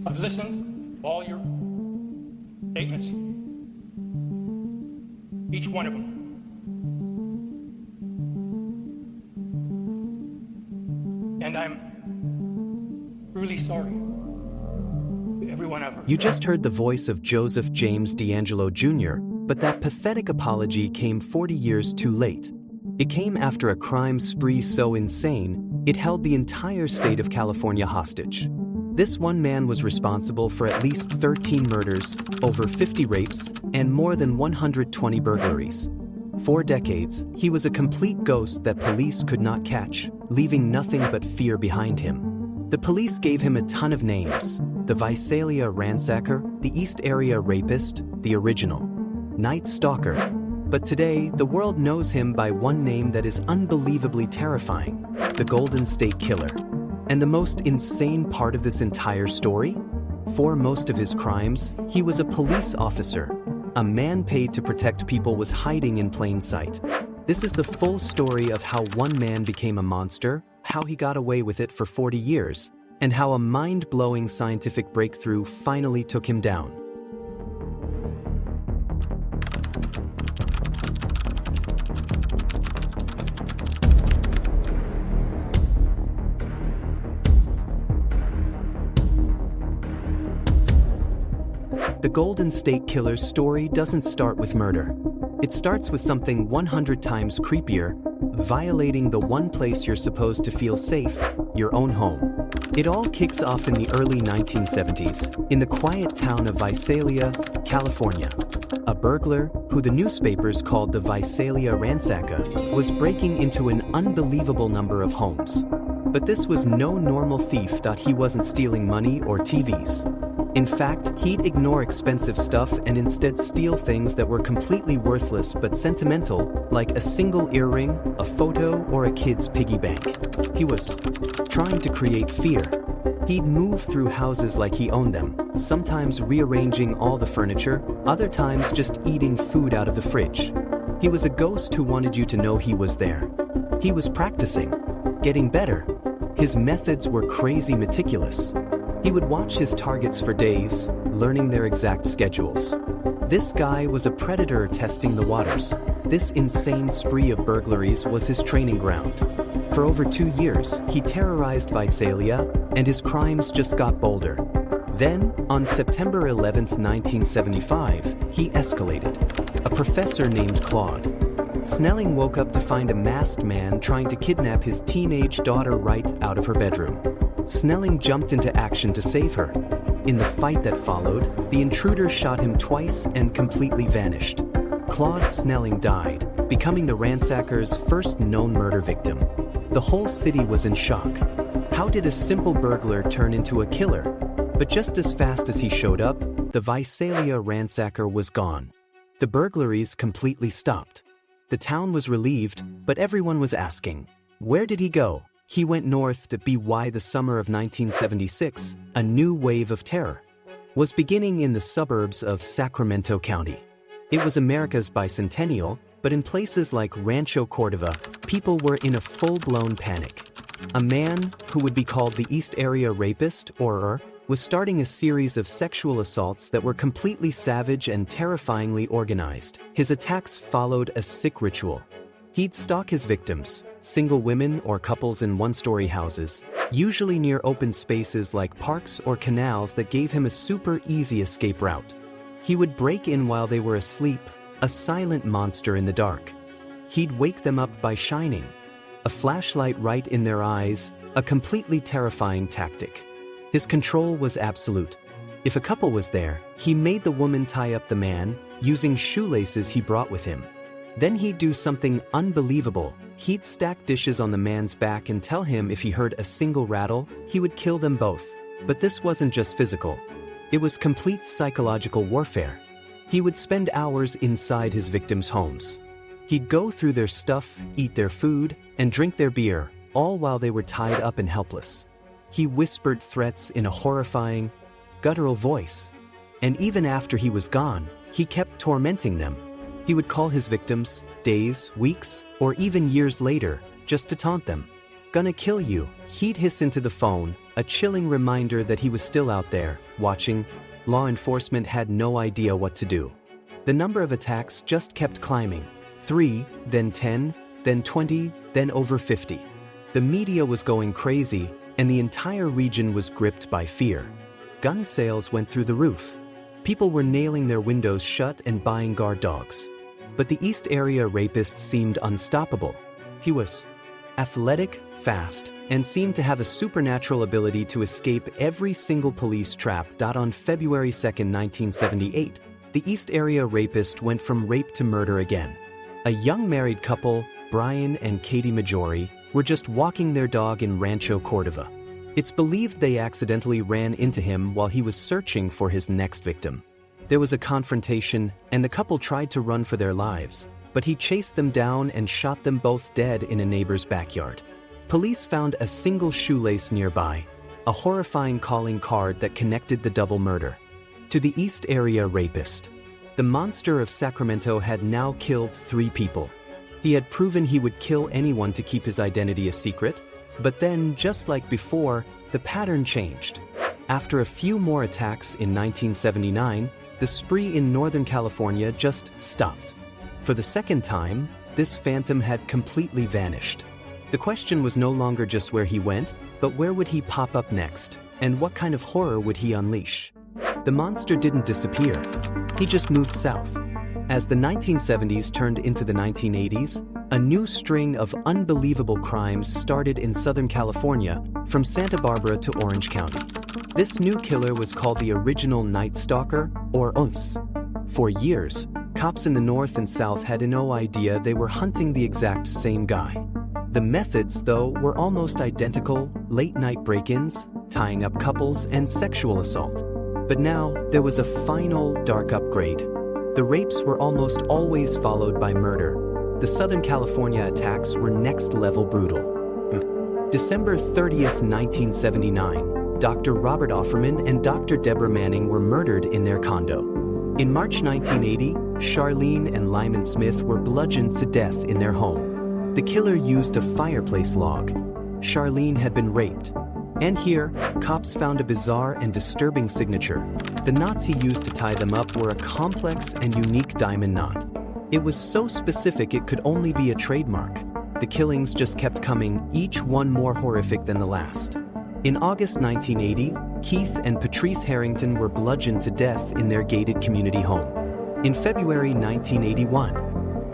I've listened to all your statements, each one of them. And I'm really sorry to every one of them. You just heard the voice of Joseph James DeAngelo Jr., but that pathetic apology came 40 years too late. It came after a crime spree so insane, it held the entire state of California hostage. This one man was responsible for at least 13 murders, over 50 rapes, and more than 120 burglaries. For decades, he was a complete ghost that police could not catch, leaving nothing but fear behind him. The police gave him a ton of names: the Visalia Ransacker, the East Area Rapist, the original Night Stalker. But today, the world knows him by one name that is unbelievably terrifying: the Golden State Killer. And the most insane part of this entire story? For most of his crimes, he was a police officer. A man paid to protect people was hiding in plain sight. This is the full story of how one man became a monster, how he got away with it for 40 years, and how a mind-blowing scientific breakthrough finally took him down. The Golden State Killer's story doesn't start with murder. It starts with something 100 times creepier: violating the one place you're supposed to feel safe, your own home. It all kicks off in the early 1970s, in the quiet town of Visalia, California. A burglar, who the newspapers called the Visalia Ransacker, was breaking into an unbelievable number of homes. But this was no normal thief. He wasn't stealing money or TVs. In fact, he'd ignore expensive stuff and instead steal things that were completely worthless but sentimental, like a single earring, a photo, or a kid's piggy bank. He was trying to create fear. He'd move through houses like he owned them, sometimes rearranging all the furniture, other times just eating food out of the fridge. He was a ghost who wanted you to know he was there. He was practicing, getting better. His methods were crazy meticulous. He would watch his targets for days, learning their exact schedules. This guy was a predator testing the waters. This insane spree of burglaries was his training ground. For over 2 years, he terrorized Visalia, and his crimes just got bolder. Then, on September 11, 1975, he escalated. A professor named Claude Snelling woke up to find a masked man trying to kidnap his teenage daughter right out of her bedroom. Snelling jumped into action to save her. In the fight that followed, the intruder shot him twice and completely vanished. Claude Snelling died, becoming the Ransacker's first known murder victim. The whole city was in shock. How did a simple burglar turn into a killer? But just as fast as he showed up, the Visalia Ransacker was gone. The burglaries completely stopped. The town was relieved, but everyone was asking, where did he go? He went north to be why the summer of 1976, a new wave of terror was beginning in the suburbs of Sacramento County. It was America's bicentennial, but in places like Rancho Cordova, people were in a full-blown panic. A man, who would be called the East Area Rapist, was starting a series of sexual assaults that were completely savage and terrifyingly organized. His attacks followed a sick ritual. He'd stalk his victims, single women or couples in one-story houses, usually near open spaces like parks or canals that gave him a super easy escape route. He would break in while they were asleep, a silent monster in the dark. He'd wake them up by shining a flashlight right in their eyes, a completely terrifying tactic. His control was absolute. If a couple was there, he made the woman tie up the man, using shoelaces he brought with him. Then he'd do something unbelievable. He'd stack dishes on the man's back and tell him if he heard a single rattle, he would kill them both. But this wasn't just physical. It was complete psychological warfare. He would spend hours inside his victims' homes. He'd go through their stuff, eat their food, and drink their beer, all while they were tied up and helpless. He whispered threats in a horrifying, guttural voice. And even after he was gone, he kept tormenting them. He would call his victims, days, weeks, or even years later, just to taunt them. "Gonna kill you," he'd hiss into the phone, A chilling reminder that he was still out there, watching. Law enforcement had no idea what to do. The number of attacks just kept climbing. 3, then 10, then 20, then over 50. The media was going crazy, and the entire region was gripped by fear. Gun sales went through the roof. People were nailing their windows shut and buying guard dogs. But the East Area Rapist seemed unstoppable. He was athletic, fast, and seemed to have a supernatural ability to escape every single police trap. On February 2, 1978, the East Area Rapist went from rape to murder again. A young married couple, Brian and Katie Majori, were just walking their dog in Rancho Cordova. It's believed they accidentally ran into him while he was searching for his next victim. There was a confrontation, and the couple tried to run for their lives, but he chased them down and shot them both dead in a neighbor's backyard. Police found a single shoelace nearby, a horrifying calling card that connected the double murder to the East Area Rapist. The monster of Sacramento had now killed 3 people. He had proven he would kill anyone to keep his identity a secret, but then, just like before, the pattern changed. After a few more attacks in 1979, the spree in Northern California just stopped. For the second time, this phantom had completely vanished. The question was no longer just where he went, but where would he pop up next, and what kind of horror would he unleash? The monster didn't disappear. He just moved south. As the 1970s turned into the 1980s, a new string of unbelievable crimes started in Southern California, from Santa Barbara to Orange County. This new killer was called the original Night Stalker, or UNS. For years, cops in the North and South had no idea they were hunting the exact same guy. The methods, though, were almost identical: late-night break-ins, tying up couples, and sexual assault. But now, there was a final, dark upgrade. The rapes were almost always followed by murder. The Southern California attacks were next-level brutal. December 30th, 1979, Dr. Robert Offerman and Dr. Deborah Manning were murdered in their condo. In March 1980, Charlene and Lyman Smith were bludgeoned to death in their home. The killer used a fireplace log. Charlene had been raped. And here, cops found a bizarre and disturbing signature. The knots he used to tie them up were a complex and unique diamond knot. It was so specific it could only be a trademark. The killings just kept coming, each one more horrific than the last. In August 1980, Keith and Patrice Harrington were bludgeoned to death in their gated community home. In February 1981,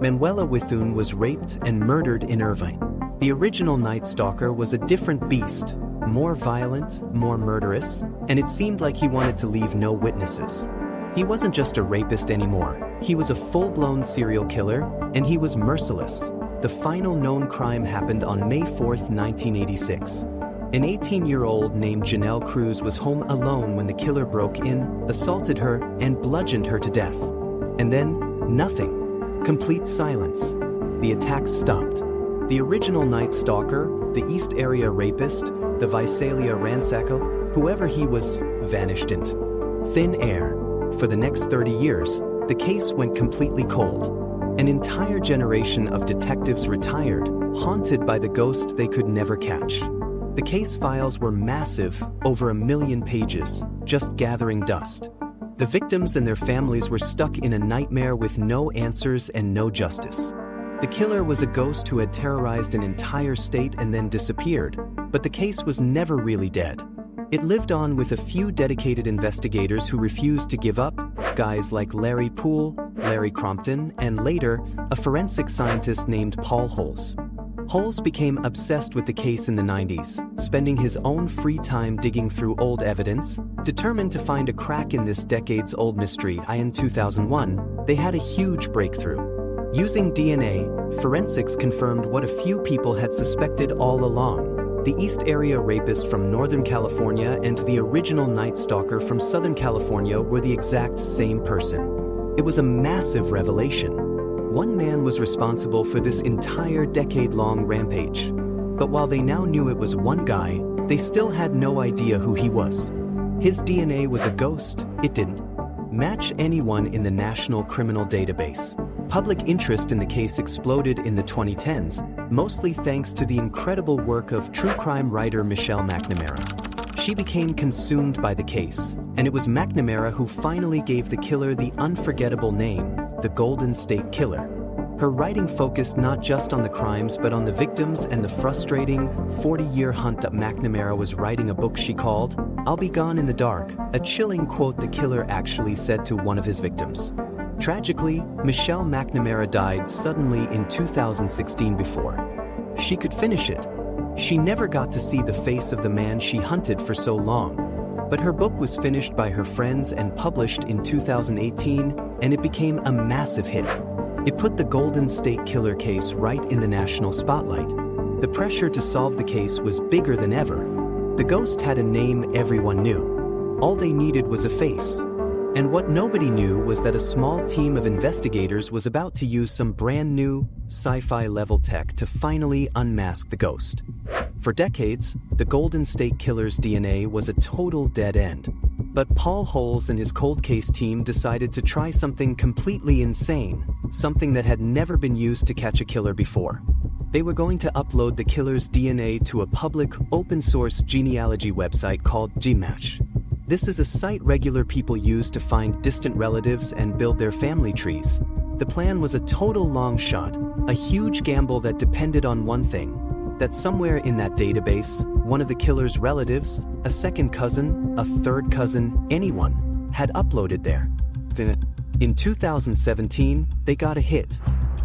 Manuela Withun was raped and murdered in Irvine. The original Night Stalker was a different beast, more violent, more murderous, and it seemed like he wanted to leave no witnesses. He wasn't just a rapist anymore. He was a full-blown serial killer, and he was merciless. The final known crime happened on May 4th, 1986. An 18-year-old named Janelle Cruz was home alone when the killer broke in, assaulted her, and bludgeoned her to death. And then, nothing. Complete silence. The attacks stopped. The original Night Stalker, the East Area Rapist, the Visalia Ransacker, whoever he was, vanished into thin air. For the next 30 years, the case went completely cold. An entire generation of detectives retired, haunted by the ghost they could never catch. The case files were massive, over 1 million pages, just gathering dust. The victims and their families were stuck in a nightmare with no answers and no justice. The killer was a ghost who had terrorized an entire state and then disappeared, but the case was never really dead. It lived on with a few dedicated investigators who refused to give up, guys like Larry Poole, Larry Crompton, and later, a forensic scientist named Paul Holes. Holes became obsessed with the case in the 90s, spending his own free time digging through old evidence, determined to find a crack in this decades-old mystery. In 2001, they had a huge breakthrough. Using DNA, forensics confirmed what a few people had suspected all along. The East Area Rapist from Northern California and the original Night Stalker from Southern California were the exact same person. It was a massive revelation. One man was responsible for this entire decade-long rampage. But while they now knew it was one guy, they still had no idea who he was. His DNA was a ghost. It didn't match anyone in the National Criminal Database. Public interest in the case exploded in the 2010s, mostly thanks to the incredible work of true crime writer Michelle McNamara. She became consumed by the case, and it was McNamara who finally gave the killer the unforgettable name, the Golden State Killer. Her writing focused not just on the crimes but on the victims and the frustrating, 40-year hunt that McNamara was writing a book she called, I'll Be Gone in the Dark, a chilling quote the killer actually said to one of his victims. Tragically, Michelle McNamara died suddenly in 2016 before she could finish it. She never got to see the face of the man she hunted for so long. But her book was finished by her friends and published in 2018, and it became a massive hit. It put the Golden State Killer case right in the national spotlight. The pressure to solve the case was bigger than ever. The ghost had a name everyone knew. All they needed was a face. And what nobody knew was that a small team of investigators was about to use some brand new, sci-fi level tech to finally unmask the ghost. For decades, the Golden State Killer's DNA was a total dead end. But Paul Holes and his cold case team decided to try something completely insane, something that had never been used to catch a killer before. They were going to upload the killer's DNA to a public, open-source genealogy website called Gmatch. This is a site regular people use to find distant relatives and build their family trees. The plan was a total long shot, a huge gamble that depended on one thing: that somewhere in that database, one of the killer's relatives, a second cousin, a third cousin, anyone, had uploaded there. In 2017, they got a hit.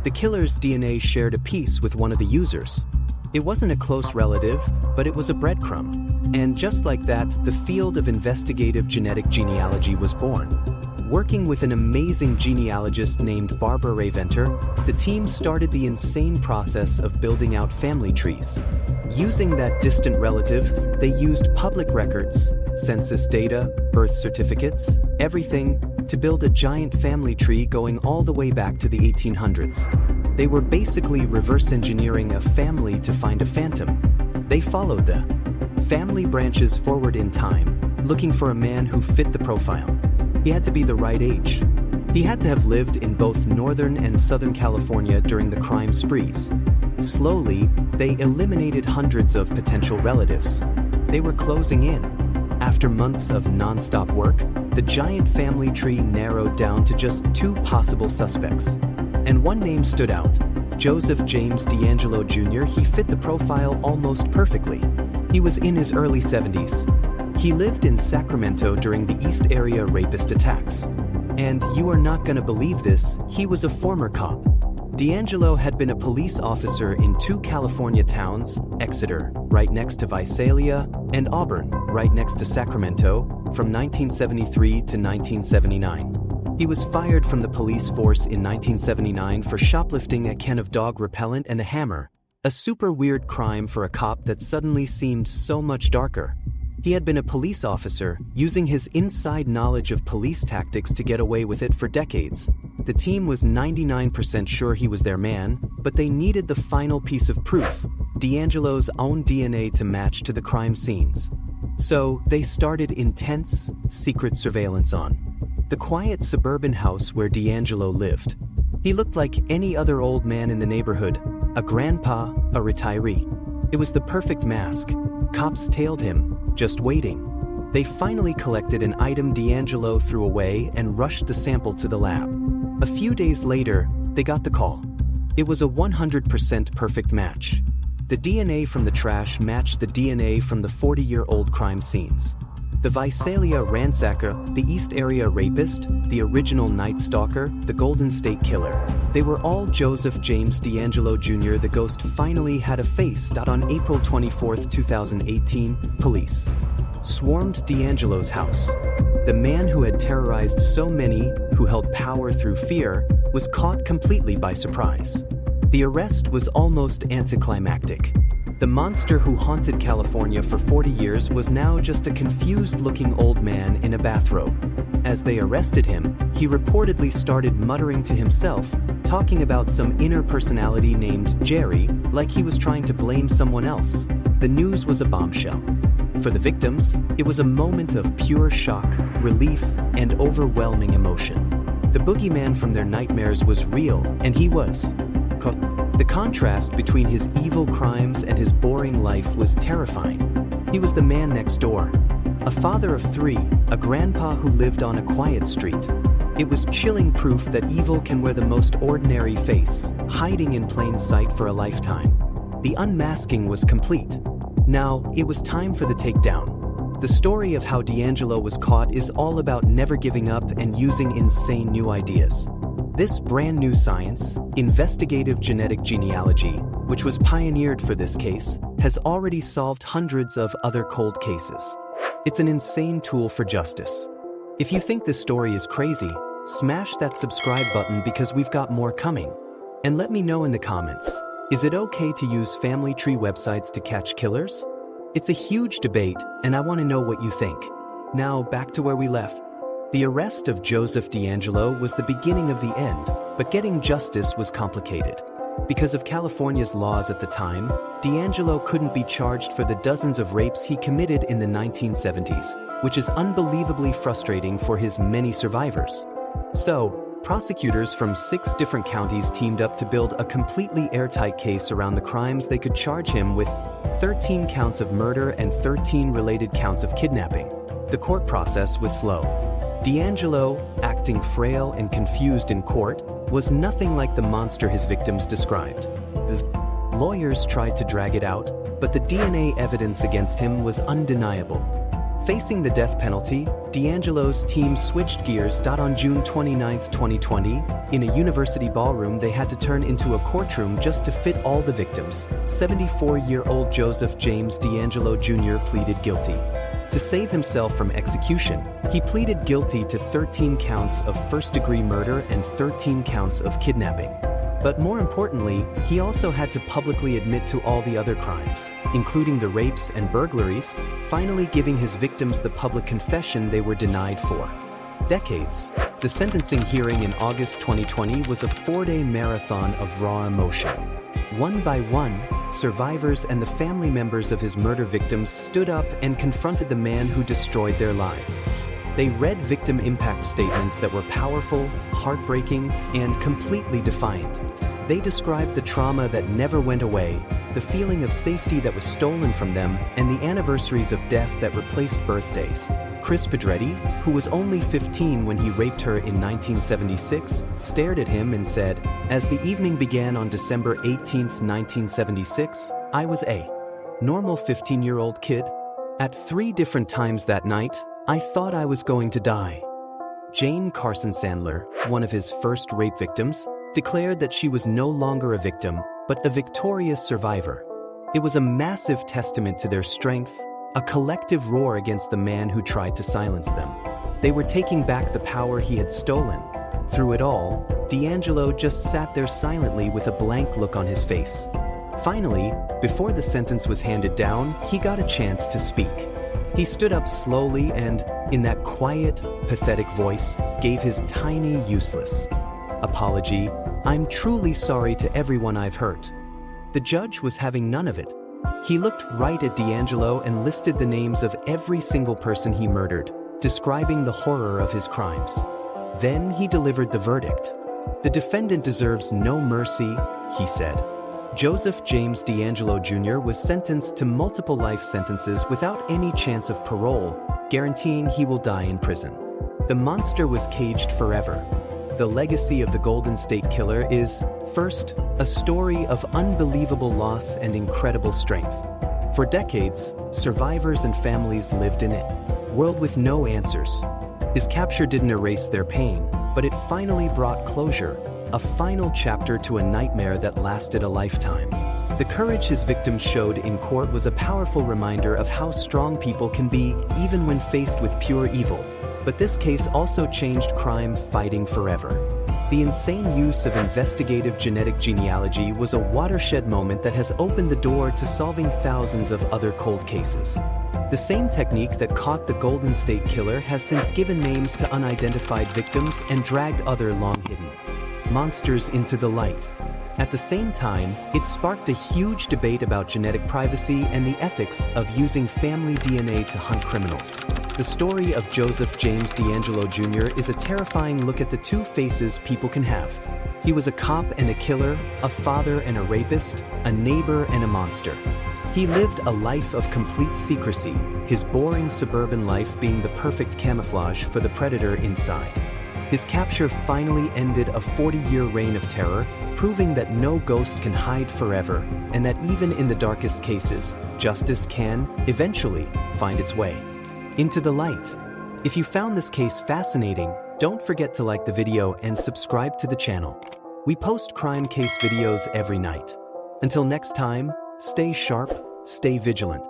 The killer's DNA shared a piece with one of the users. It wasn't a close relative, but it was a breadcrumb. And just like that, the field of investigative genetic genealogy was born. Working with an amazing genealogist named Barbara Raventer, the team started the insane process of building out family trees. Using that distant relative, they used public records, census data, birth certificates, everything, to build a giant family tree going all the way back to the 1800s. They were basically reverse engineering a family to find a phantom. They followed the family branches forward in time, looking for a man who fit the profile. He had to be the right age. He had to have lived in both Northern and Southern California during the crime sprees. Slowly, they eliminated hundreds of potential relatives. They were closing in. After months of non-stop work, the giant family tree narrowed down to just 2 possible suspects. And one name stood out: Joseph James DeAngelo Jr. He fit the profile almost perfectly. He was in his early 70s. He lived in Sacramento during the East Area Rapist attacks. And you are not gonna believe this, he was a former cop. DeAngelo had been a police officer in 2 California towns, Exeter, right next to Visalia, and Auburn, right next to Sacramento, from 1973 to 1979. He was fired from the police force in 1979 for shoplifting a can of dog repellent and a hammer, a super weird crime for a cop that suddenly seemed so much darker. He had been a police officer, using his inside knowledge of police tactics to get away with it for decades. The team was 99% sure he was their man, but they needed the final piece of proof: DeAngelo's own DNA to match to the crime scenes. So, they started intense, secret surveillance on the quiet suburban house where DeAngelo lived. He looked like any other old man in the neighborhood, a grandpa, a retiree. It was the perfect mask. Cops tailed him, just waiting. They finally collected an item DeAngelo threw away and rushed the sample to the lab. A few days later, they got the call. It was a 100% perfect match. The DNA from the trash matched the DNA from the 40-year-old crime scenes. The Visalia Ransacker, the East Area Rapist, the original Night Stalker, the Golden State Killer. They were all Joseph James DeAngelo Jr. The ghost finally had a face. On April 24, 2018, police swarmed DeAngelo's house. The man who had terrorized so many, who held power through fear, was caught completely by surprise. The arrest was almost anticlimactic. The monster who haunted California for 40 years was now just a confused-looking old man in a bathrobe. As they arrested him, he reportedly started muttering to himself, talking about some inner personality named Jerry, like he was trying to blame someone else. The news was a bombshell. For the victims, it was a moment of pure shock, relief, and overwhelming emotion. The boogeyman from their nightmares was real, and he was. The contrast between his evil crimes and his boring life was terrifying. He was the man next door, A father of 3, a grandpa who lived on a quiet street. It was chilling proof that evil can wear the most ordinary face, hiding in plain sight for a lifetime. The unmasking was complete. Now, it was time for the takedown. The story of how DeAngelo was caught is all about never giving up and using insane new ideas. This brand new science, investigative genetic genealogy, which was pioneered for this case, has already solved hundreds of other cold cases. It's an insane tool for justice. If you think this story is crazy, smash that subscribe button because we've got more coming. And let me know in the comments, is it okay to use family tree websites to catch killers? It's a huge debate, and I want to know what you think. Now, back to where we left. The arrest of Joseph DeAngelo was the beginning of the end, but getting justice was complicated. Because of California's laws at the time, DeAngelo couldn't be charged for the dozens of rapes he committed in the 1970s, which is unbelievably frustrating for his many survivors. So, prosecutors from 6 different counties teamed up to build a completely airtight case around the crimes they could charge him with: 13 counts of murder and 13 related counts of kidnapping. The court process was slow. DeAngelo, acting frail and confused in court, was nothing like the monster his victims described. Lawyers tried to drag it out, but the DNA evidence against him was undeniable. Facing the death penalty, DeAngelo's team switched gears. On June 29, 2020, in a university ballroom they had to turn into a courtroom just to fit all the victims. 74-year-old Joseph James DeAngelo Jr. pleaded guilty. To save himself from execution, he pleaded guilty to 13 counts of first-degree murder and 13 counts of kidnapping. But more importantly, he also had to publicly admit to all the other crimes, including the rapes and burglaries, finally giving his victims the public confession they were denied for decades. The sentencing hearing in August 2020 was a 4-day marathon of raw emotion. One by one, survivors and the family members of his murder victims stood up and confronted the man who destroyed their lives. They read victim impact statements that were powerful, heartbreaking, and completely defiant. They described the trauma that never went away, the feeling of safety that was stolen from them, and the anniversaries of death that replaced birthdays. Chris Pedretti, who was only 15 when he raped her in 1976, stared at him and said, "As the evening began on December 18, 1976, I was a normal 15-year-old kid. At 3 different times that night, I thought I was going to die." Jane Carson Sandler, one of his first rape victims, declared that she was no longer a victim, but a victorious survivor. It was a massive testament to their strength, a collective roar against the man who tried to silence them. They were taking back the power he had stolen. Through it all, DeAngelo just sat there silently with a blank look on his face. Finally, before the sentence was handed down, he got a chance to speak. He stood up slowly and, in that quiet, pathetic voice, gave his tiny, useless apology. "I'm truly sorry to everyone I've hurt." The judge was having none of it. He looked right at DeAngelo and listed the names of every single person he murdered, describing the horror of his crimes. Then he delivered the verdict. "The defendant deserves no mercy," he said. Joseph James DeAngelo Jr. was sentenced to multiple life sentences without any chance of parole, guaranteeing he will die in prison. The monster was caged forever. The legacy of the Golden State Killer is, first, a story of unbelievable loss and incredible strength. For decades, survivors and families lived in a world with no answers. His capture didn't erase their pain, but it finally brought closure, a final chapter to a nightmare that lasted a lifetime. The courage his victims showed in court was a powerful reminder of how strong people can be, even when faced with pure evil. But this case also changed crime fighting forever. The insane use of investigative genetic genealogy was a watershed moment that has opened the door to solving thousands of other cold cases. The same technique that caught the Golden State Killer has since given names to unidentified victims and dragged other long-hidden monsters into the light. At the same time, it sparked a huge debate about genetic privacy and the ethics of using family DNA to hunt criminals. The story of Joseph James DeAngelo Jr. is a terrifying look at the two faces people can have. He was a cop and a killer, a father and a rapist, a neighbor and a monster. He lived a life of complete secrecy, his boring suburban life being the perfect camouflage for the predator inside. His capture finally ended a 40-year reign of terror, proving that no ghost can hide forever, and that even in the darkest cases, justice can, eventually, find its way into the light. If you found this case fascinating, don't forget to like the video and subscribe to the channel. We post crime case videos every night. Until next time, stay sharp, stay vigilant.